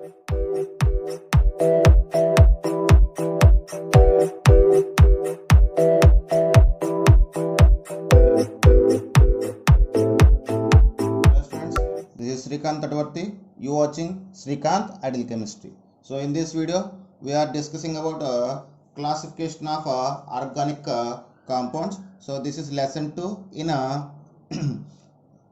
Friends, this is Srikanth Tatwarthi. You watching Srikanth Ideal Chemistry. So in this video, we are discussing about classification of organic compounds. So this is lesson 2 in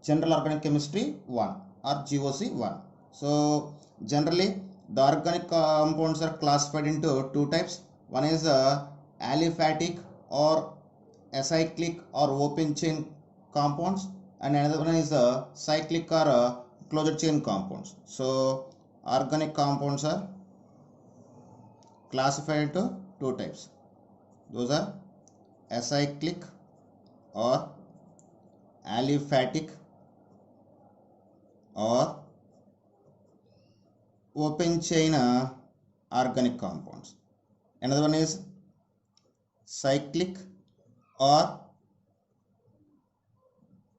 General Organic Chemistry 1 or GOC 1. So generally, the organic compounds are classified into two types. One is aliphatic or acyclic or open chain compounds, and another one is cyclic or closed chain compounds. So organic compounds are classified into two types. Those are acyclic or aliphatic or open chain organic compounds. Another one is cyclic or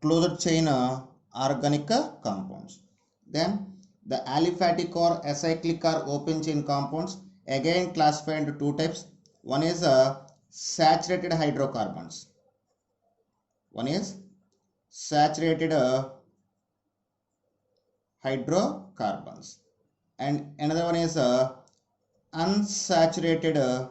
closed chain organic compounds. Then the aliphatic or acyclic or open chain compounds again classified into two types. One is saturated hydrocarbons. One is saturated hydrocarbons, and another one is unsaturated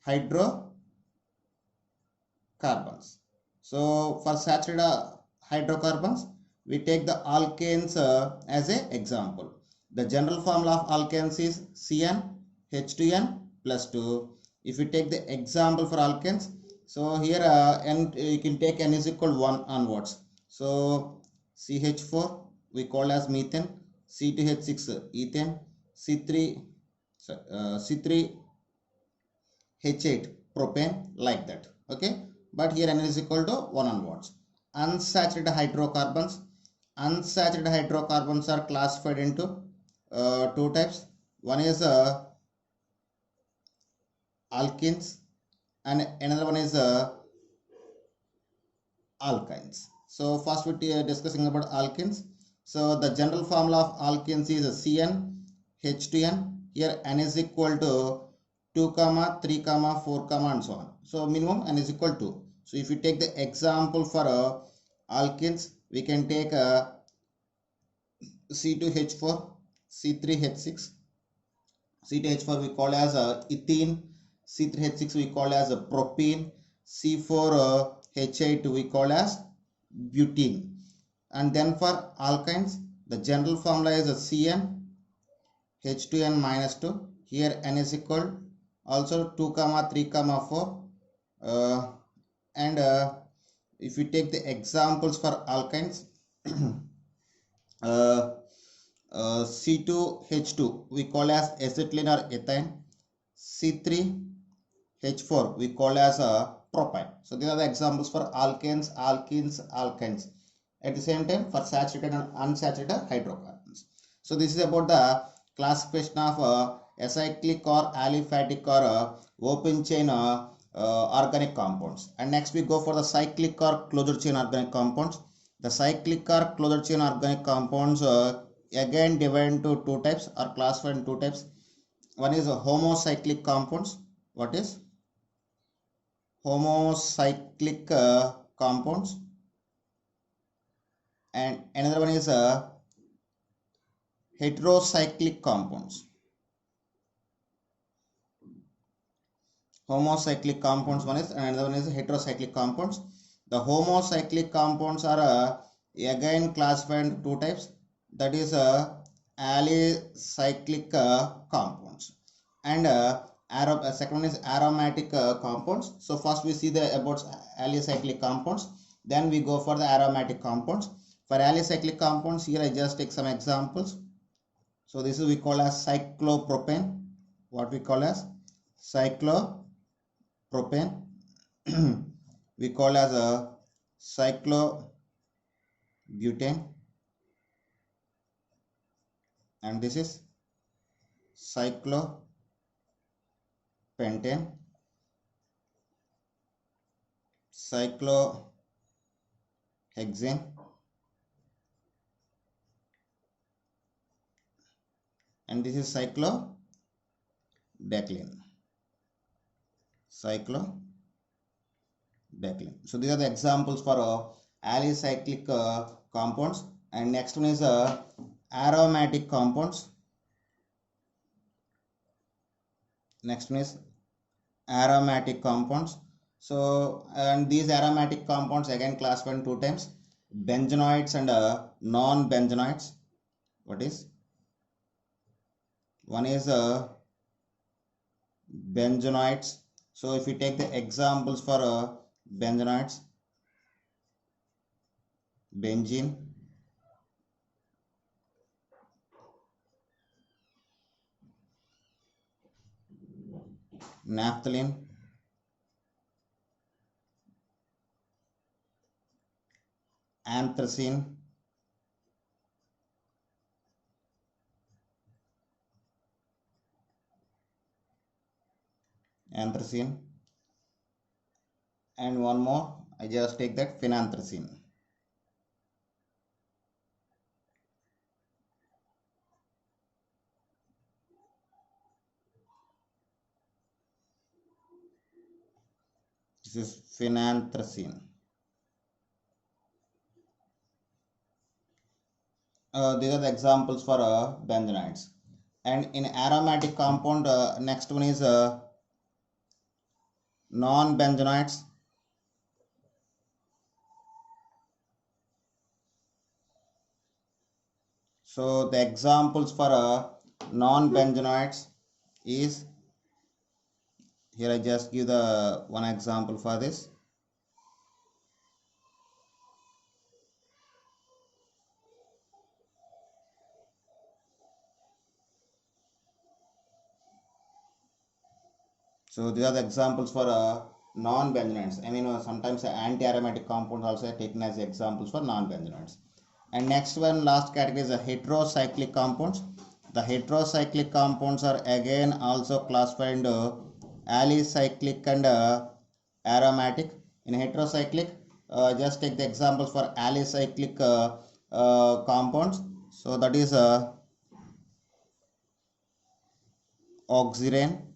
hydrocarbons. So for saturated hydrocarbons, we take the alkanes as an example. The general formula of alkanes is CnH2n plus 2. If you take the example for alkanes, so here n you can take n is equal 1 onwards. So CH4 we call as methane, C2H6 ethane, C3H8 propane, like that. Okay, but here n is equal to 1 onwards. Unsaturated hydrocarbons are classified into two types. One is alkenes and another one is alkynes. So first we are discussing about alkenes. So the general formula of alkenes is CnH2n. Here n is equal to 2, 3, 4, and so on. So minimum n is equal to. So if you take the example for alkenes, we can take C2H4, C3H6. C2H4 we call as ethene, C3H6 we call as propene, C4H8 we call as butene. And then for alkynes, the general formula is Cn H2n minus 2. Here n is equal also 2, 3, 4. And if we take the examples for alkynes, C2H2 we call as acetylene or ethane, C3H4 we call as propane. So these are the examples for alkanes, alkenes, alkynes. At the same time for saturated and unsaturated hydrocarbons. So this is about the classification of acyclic or aliphatic or open chain organic compounds. And next we go for the cyclic or closed chain organic compounds. The cyclic or closed chain organic compounds again divided into two types or classified in two types. One is homocyclic compounds. What is homocyclic compounds? And another one is heterocyclic compounds. Homocyclic compounds one is, and another one is heterocyclic compounds. The homocyclic compounds are again classified into two types. That is alicyclic compounds, and second one is aromatic compounds. So first we see the about alicyclic compounds, then we go for the aromatic compounds. For alicyclic compounds, here I just take some examples. So this is we call as cyclopropane. What we call as cyclopropane. We call as a cyclobutane, and this is cyclopentane, cyclohexane, and this is cyclodecline. So these are the examples for alicyclic compounds. And next one is aromatic compounds. So and these aromatic compounds again classified in two types: benzenoids and non-benzenoids. What is one is benzenoids. So if we take the examples for benzenoids, benzene, naphthalene, anthracene, and one more, I just take that, phenanthracene. This is phenanthracene. These are the examples for benzenoids. And in aromatic compound, next one is non-benzenoids. So the examples for non-benzenoids is, here I just give the one example for this. So these are the examples for non-benzenoids. I mean, sometimes anti-aromatic compounds also are taken as examples for non-benzenoids. And next one, last category is heterocyclic compounds. The heterocyclic compounds are again also classified into alicyclic and aromatic. In heterocyclic, just take the examples for alicyclic compounds. So that is oxirane,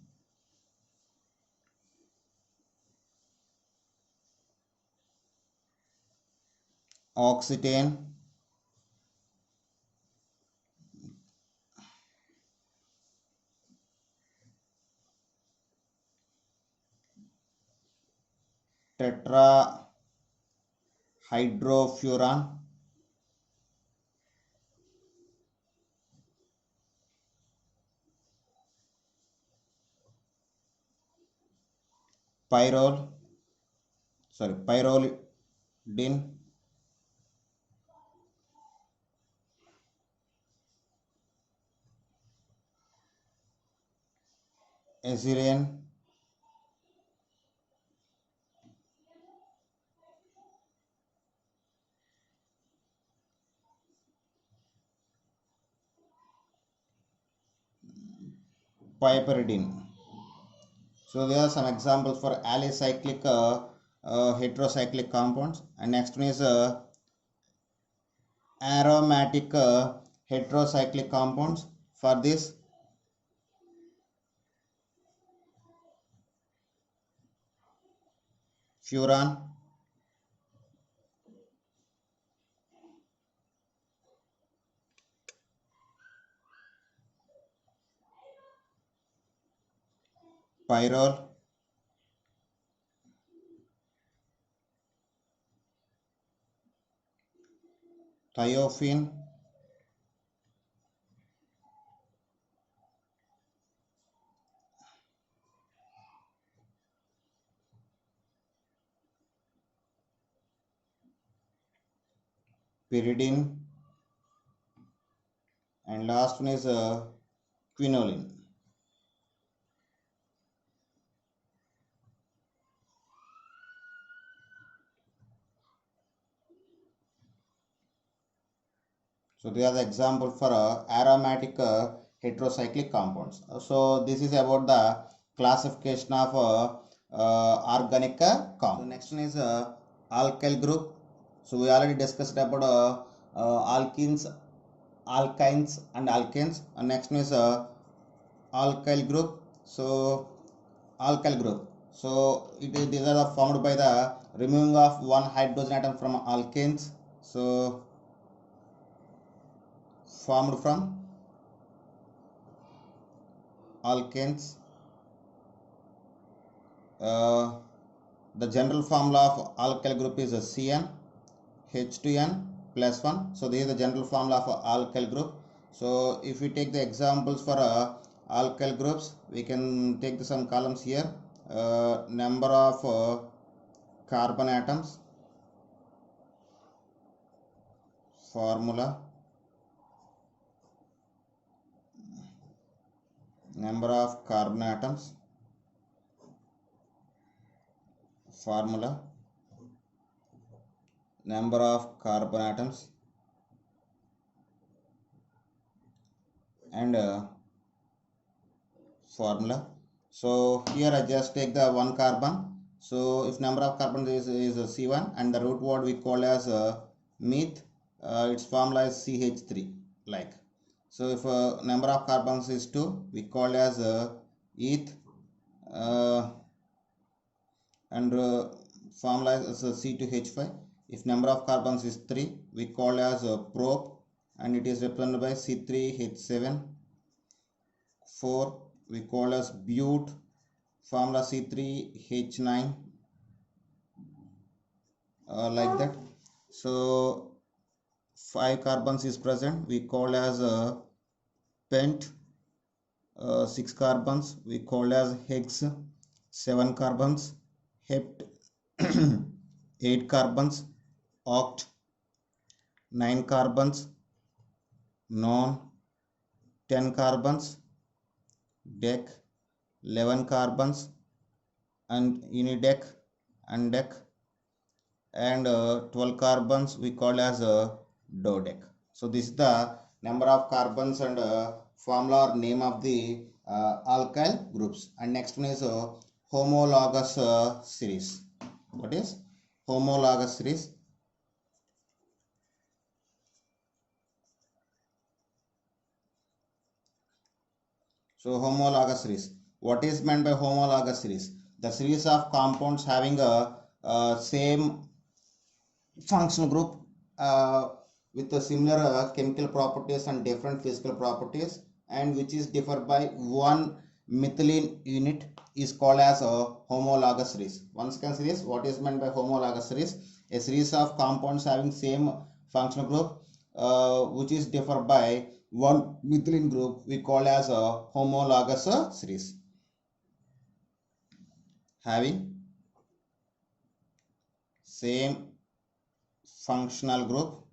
oxetane, tetrahydrofuran, pyroldine, azirane, piperidine. So there are some examples for alicyclic heterocyclic compounds. And next one is aromatic heterocyclic compounds. For this, furan, pyrrole, thiophene, pyridine, and last one is quinoline. So these are the examples for aromatic heterocyclic compounds. So this is about the classification of organic compounds. So next one is alkyl group. So we already discussed about alkenes alkynes and alkanes. And next one is alkyl group. So alkyl group. So these are the formed by the removing of one hydrogen atom from alkanes. So formed from alkanes. The general formula of alkyl group is a CN H2N plus 1. So this is the general formula for alkyl group. So if we take the examples for alkyl groups, we can take some columns here. Number of carbon atoms, formula, number of carbon atoms, formula, number of carbon atoms, and formula. So here I just take the one carbon. So if number of carbon is C1 and the root word we call as meth, its formula is CH3 like. So if number of carbons is 2, we call as eth, and formula is C2H5. If number of carbons is 3, we call as prop, and it is represented by C3H7. 4, we call as bute, formula C3H9, like that. So 5 carbons is present, we call as pent. 6 carbons we call as hex. 7 carbons hept. 8 carbons oct. 9 carbons non. 10 carbons dec. 11 carbons and unidec and dec, and 12 carbons we call as dodec. So this is the number of carbons and formula or name of the alkyl groups. And next one is homologous series. What is homologous series? So homologous series. What is meant by homologous series? The series of compounds having a same functional group with a similar chemical properties and different physical properties, and which is differed by one methylene unit, is called as a homologous series. Once again, series, what is meant by homologous series? A series of compounds having same functional group which is differed by one methylene group, we call as a homologous series. Having same functional group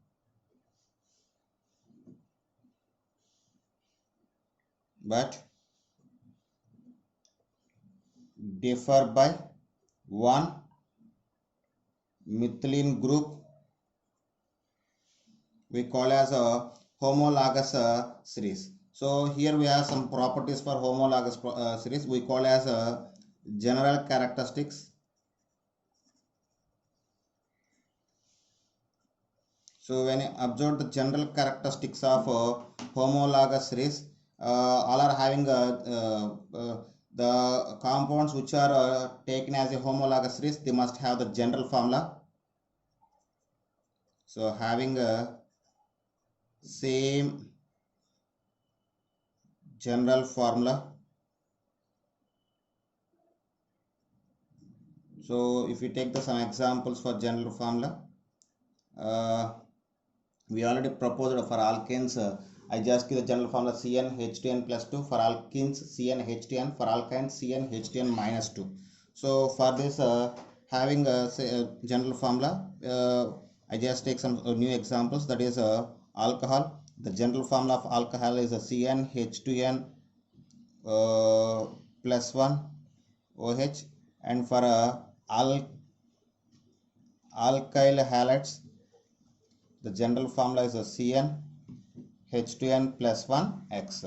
but differ by one methylene group, we call as a homologous series. So here we have some properties for homologous series. We call as general characteristics. So when you observe the general characteristics of homologous series, all are having the compounds which are taken as a homologous series, they must have the general formula. So having a same general formula. So if we take some examples for general formula, we already proposed for alkanes. I just give the general formula CnH2n plus 2. For alkenes, CnH2n. For alkynes, CnH2n minus 2. So for this having a general formula, I just take some new examples. That is alcohol. The general formula of alcohol is a CnH2n plus 1 OH. And for alkyl halides, the general formula is a CnH2n plus 1 X.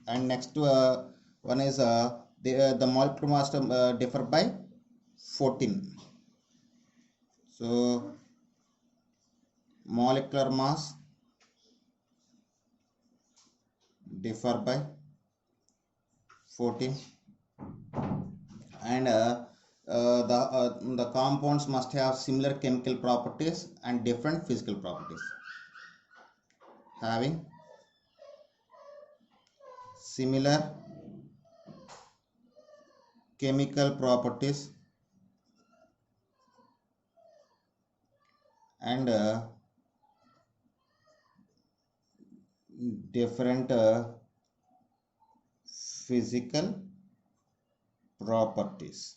And next one is the molecular mass differ by 14. So molecular mass differ by 14, and the compounds must have similar chemical properties and different physical properties. Having similar chemical properties and different physical properties.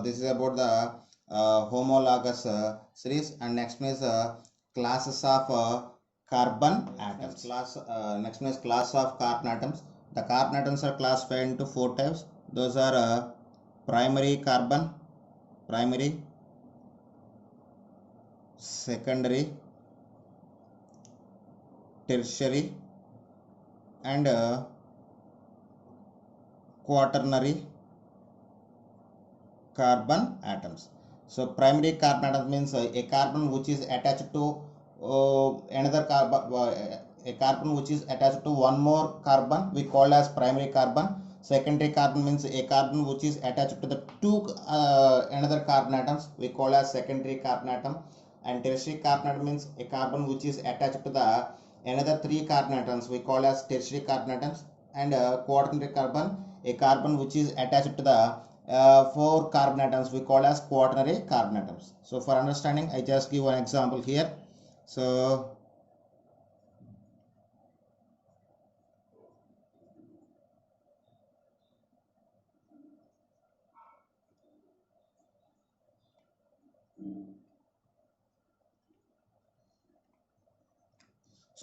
This is about the homologous series, and next one is classes of carbon atoms. Next one is class of carbon atoms. The carbon atoms are classified into 4 types. Those are primary carbon, primary, secondary, tertiary, and quaternary carbon atoms. So primary carbon atom means a carbon which is attached to another carbon, a carbon which is attached to one more carbon we call as primary carbon. Secondary carbon means a carbon which is attached to the two another carbon atoms we call as secondary carbon atom. And tertiary carbon atom means a carbon which is attached to the another 3 carbon atoms we call as tertiary carbon atoms. And quaternary carbon, a carbon which is attached to the 4 carbon atoms we call as quaternary carbon atoms. So for understanding, I just give one example here. So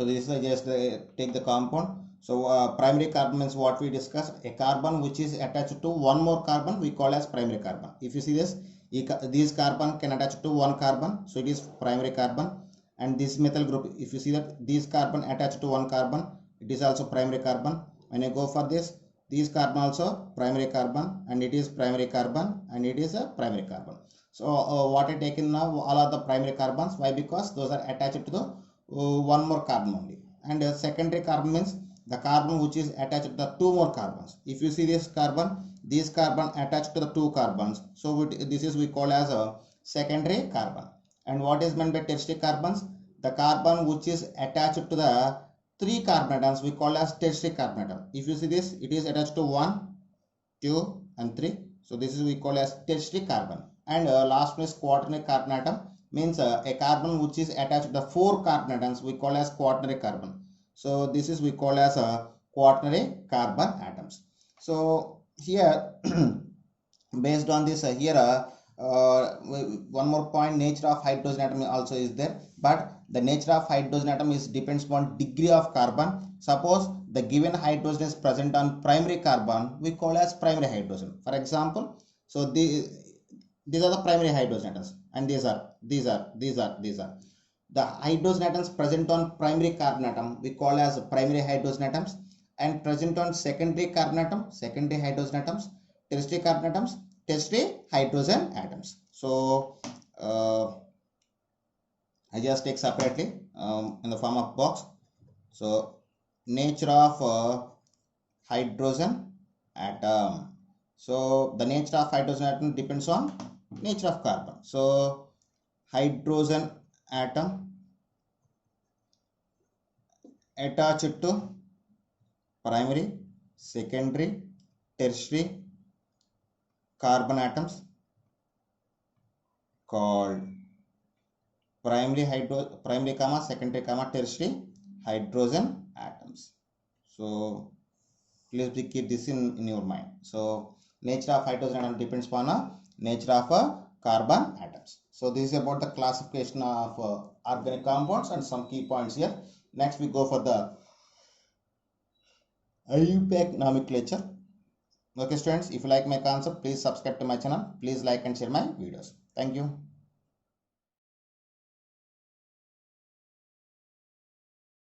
this is just take the compound. So primary carbon means what we discussed, a carbon which is attached to one more carbon we call as primary carbon. If you see this, these carbon can attach to one carbon, so it is primary carbon. And this methyl group, if you see that these carbon attached to one carbon, it is also primary carbon. When I go for this, these carbon also primary carbon, and it is primary carbon, and it is a primary carbon. So what I taken now, all are the primary carbons. Why? Because those are attached to the one more carbon only. And secondary carbon means the carbon which is attached to the 2 more carbons. If you see this carbon, these carbon attached to the 2 carbons, so this is we call as a secondary carbon. And what is meant by tertiary carbons? The carbon which is attached to the 3 carbon atoms we call as tertiary carbon atom. If you see this, it is attached to 1, 2 and 3, so this is we call as tertiary carbon. And last one is quaternary carbon atom, means a carbon which is attached to the 4 carbon atoms we call as quaternary carbon. So this is we call as a quaternary carbon atoms. So here based on this one more point, nature of hydrogen atom also is there, but the nature of hydrogen atom is depends upon degree of carbon. Suppose the given hydrogen is present on primary carbon, we call as primary hydrogen. For example, so these are the primary hydrogen atoms, and these are the hydrogen atoms present on primary carbon atom we call as primary hydrogen atoms, and present on secondary carbon atom, secondary hydrogen atoms, tertiary carbon atoms, tertiary hydrogen atoms. So I just take separately in the form of box. So nature of hydrogen atom. So the nature of hydrogen atom depends on nature of carbon. So hydrogen atom attached to primary, secondary, tertiary carbon atoms called primary comma secondary comma tertiary hydrogen atoms. So please keep this in your mind. So nature of hydrogen atom depends upon nature of carbon atoms. So this is about the classification of organic compounds and some key points here. Next we go for the IUPAC nomenclature. Okay students, if you like my concept, please subscribe to my channel. Please like and share my videos. Thank you.